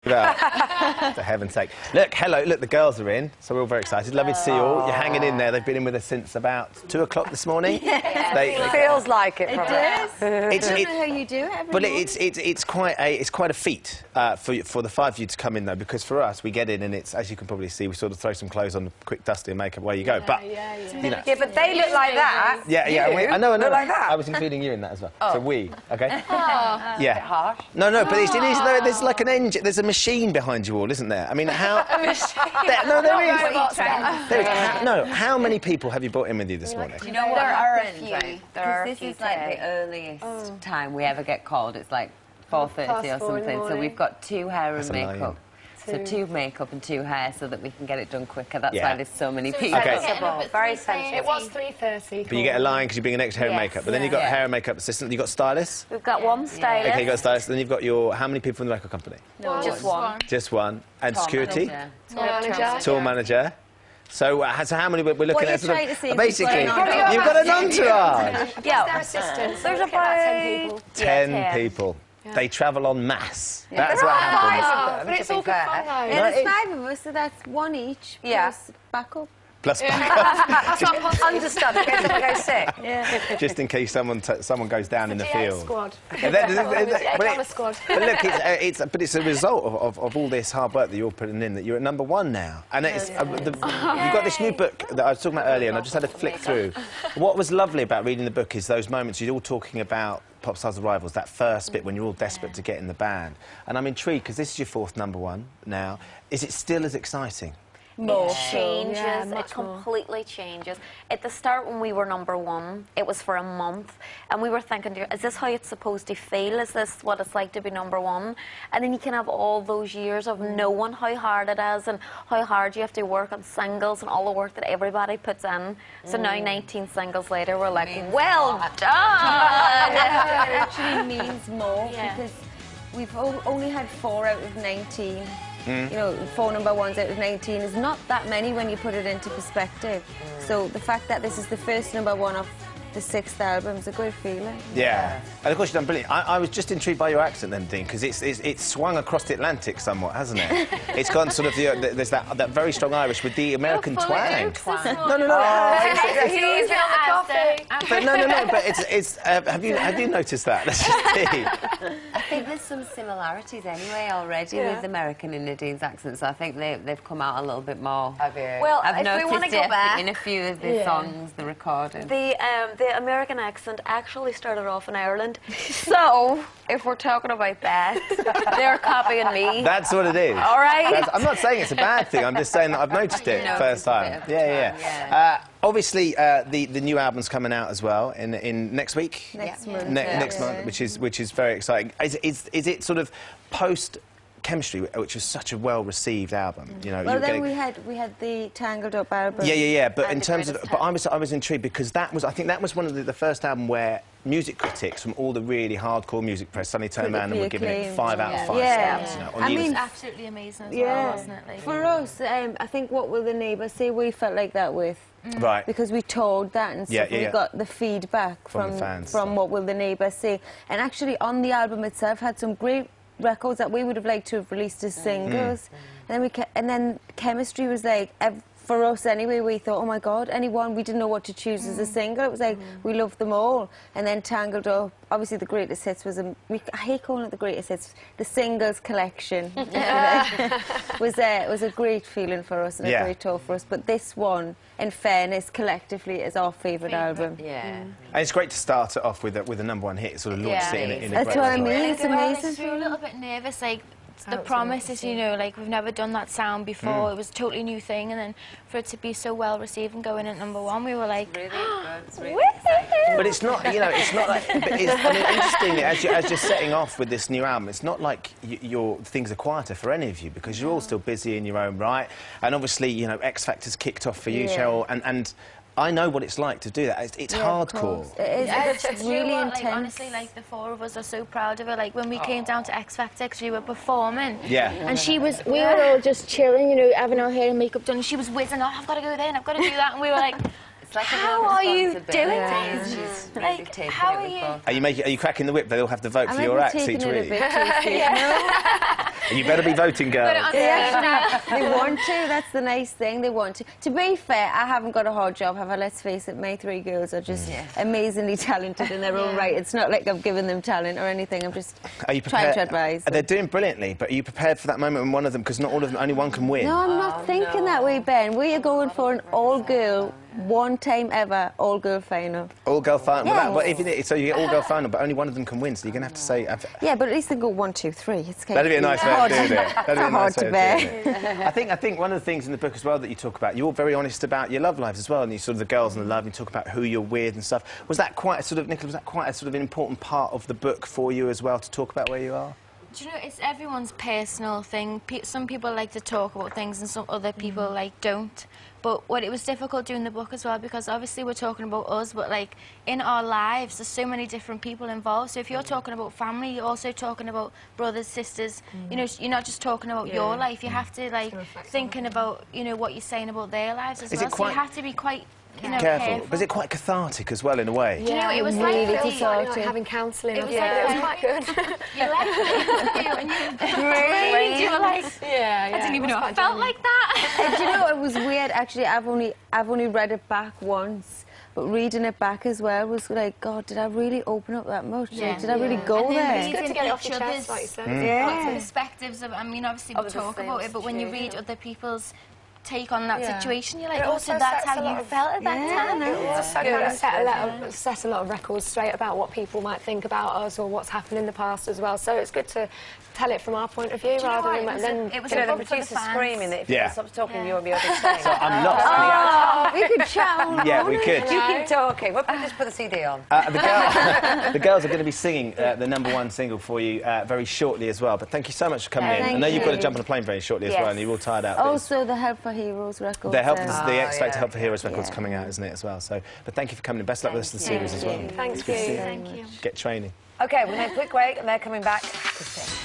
For heaven's sake. Look, hello, look, the girls are in, so we're all very excited. Lovely to see you all. You're hanging in there. They've been in with us since about 2 o'clock this morning. It feels like it. It does. I don't know how you do it every But morning. it's quite a feat for the 5 of you to come in, though, because for us, we get in and it's, as you can probably see, we sort of throw some clothes on, quick dusty and makeup, away you go. But, you know... Yeah, but they look like that. Yeah, I know. Look like that. I was including you in that as well. So we, okay? A bit harsh. No, but there's like an engine, there's a machine behind you all, isn't there? I mean, how... A machine? There is. How many people have you brought in with you this morning? You know what There are a happens, few. right? There are a This few is like today. the earliest time we ever get called. It's like 4:30 or something. So we've got 2 hair and makeup. So 2 makeup and 2 hair so that we can get it done quicker. That's why there's so many people. Sensible, very sensible. It was 3:30. But you get a line because you bring an extra hair and makeup. But then you've got a hair and makeup assistant. You've got stylists. We've got one stylist. Okay, you've got a stylist. Then you've got your... How many people in the record company? No, just one. Just one. And security? Manager. Tour manager. So how many we're looking at? Trying to see if Basically, you've got an you've got an entourage. Yeah. Their assistants. There's Look at that, 10 people. 10 people. They travel en masse. That's what happens. But it's all good fun, though. Yeah, there's 5 of us, so that's 1 each. Yeah. Plus backup. Plus backup. Understudy, in case someone goes sick. Just in case someone goes down in the field. Squad. But Squad. look, it's a result of all this hard work that you're putting in that you're at #1 now. And it's, you've got this new book that I was talking about earlier, and I just had to flick through. What was lovely about reading the book is those moments you're all talking about Pop Stars Arrivals, that first bit when you're all desperate to get in the band. And I'm intrigued because this is your 4th #1 now. Is it still as exciting? It changes, it completely changes. At the start when we were #1, it was for a month, and we were thinking, is this how it's supposed to feel? Is this what it's like to be #1? And then you can have all those years of knowing how hard it is and how hard you have to work on singles and all the work that everybody puts in. So now 19 singles later, we're like, well done! It actually means more because we've only had 4 out of 19. You know, 4 #1s out of 19 is not that many when you put it into perspective. So the fact that this is the first #1 of the 6th album is a good feeling. Yeah. And of course you've done brilliant. I was just intrigued by your accent then, Dean, because it's swung across the Atlantic somewhat, hasn't it? It's gone sort of there's that very strong Irish with the American twang. No. He's on the coffee. But no. But it's have you noticed that? That's just Dean. I think there's some similarities anyway already with American and Nadine's accent, so I think they've come out a little bit more. Well, I've if we want to noticed go back, in a few of the songs, the recording. The American accent actually started off in Ireland. So, if we're talking about that, they're copying me. That's what it is. All right. I'm not saying it's a bad thing. I'm just saying that I've noticed it first time. Yeah. Obviously, the new album's coming out as well in next week. Next month. Next month, which is very exciting. Is it sort of post Chemistry, which was such a well-received album, you know. Well, then we had the Tangled Up album. Yeah. But in terms of, I was intrigued because I think that was one of the first album where music critics from all the really hardcore music press suddenly turned around and were giving it 5 out of 5 stars. You know, I mean, absolutely amazing as well, wasn't it? Like, for us, I think What Will the Neighbours Say we felt like that with. Right. Because we toured that and stuff, and we got the feedback from the fans, from What Will the Neighbours Say. And actually, on the album itself, had some great records that we would have liked to have released as singles. And then Chemistry was like, for us anyway, we thought, oh my God, anyone, we didn't know what to choose as a single. It was like, we loved them all. And then Tangled Up, obviously the greatest hits was, I hate calling it the greatest hits, the singles collection. was a great feeling for us and a great tour for us. But this one, in fairness, collectively, is our favourite album. And it's great to start it off with a #1 hit, sort of launch it in a great That's what I mean, really it's amazing. I was a little bit nervous, like, the promise is, you know, like, we've never done that sound before. It was a totally new thing, and then for it to be so well received and going at #1, we were like, really good. It's really exciting. But it's not, you know, it's not like. But I mean, interestingly, as you're setting off with this new album, it's not like things are quieter for any of you because you're all still busy in your own right, and obviously, you know, X Factor's kicked off for you, Cheryl, and I know what it's like to do that. It's hardcore. It is. It's really intense. Like, honestly, like, the 4 of us are so proud of her. Like, when we came down to X Factor, because we were performing. And we were all just chilling, you know, having our hair and makeup done, and she was whizzing off, I've got to go there and I've got to do that. And we were like, It's like how are you doing this? She's really Like, taking how it are with you? both. Are you cracking the whip? They all have to vote for I your might acts be each taking it a week. bit too soon. You better be voting, girls. They want to. That's the nice thing. They want to. To be fair, I haven't got a hard job, have I? Let's face it. My 3 girls are just amazingly talented in their own right. It's not like I've given them talent or anything. I'm just trying to advise them. They're doing brilliantly, but are you prepared for that moment when one of them, because not all of them, only one can win? No, I'm not thinking that way, Ben. We are going for an all-girl, one time ever, all-girl final. All-girl final. Yes. So you get all-girl final, but only one of them can win, so you're going to have to say... Yeah, but at least they go 1, 2, 3. It's kind That'd be a nice way of doing it. That'd be hard to bear. I think one of the things in the book as well that you talk about, you're very honest about your love lives as well, and you sort of the girls and the love, you talk about who you're with and stuff. Was that quite a sort of, Nicola, was that quite a sort of an important part of the book for you as well, to talk about where you are? Do you know, it's everyone's personal thing. Some people like to talk about things and some other people, like, don't. But it was difficult doing the book as well, because obviously we're talking about us, but, like, in our lives, there's so many different people involved. So if you're talking about family, you're also talking about brothers, sisters. You know, you're not just talking about your life. You have to, like, thinking about, you know, what you're saying about their lives as well. So you have to be quite... You know, careful. But is it quite cathartic as well, in a way? Yeah, you know, it was really like cathartic. Like having counselling. It was quite good. You left it and you were like, I didn't even know I felt like that. Do you know, it was weird, actually. I've only read it back once, but reading it back as well was like, God, did I really open up that much? Yeah. Like, did I really go there? It's good to get it off your chest, like you said. Yeah. Perspectives of, I mean, obviously we talk about it, but when you read other people's take on that situation, you're like, oh, so that's how you felt at that time. It also kind of set a lot of records straight about what people might think about us or what's happened in the past as well. So it's good to tell it from our point of view rather than it was the a book producer for the fans. screaming that if you stop talking, you'll be able to say. So I'm lost. Oh, we could chat. Yeah, we could. You keep talking. We'll just put the CD on. The girls are going to be singing the #1 single for you very shortly as well. But thank you so much for coming in. I know you've got to jump on a plane very shortly as well, and you're all tired out. Also, the Help for Heroes record. The X Factor Help for Heroes record's coming out, isn't it, as well? So, but thank you for coming in. Best luck with the series as well. Thank you. Get training. OK, we're going to take a quick break and they're coming back to sing.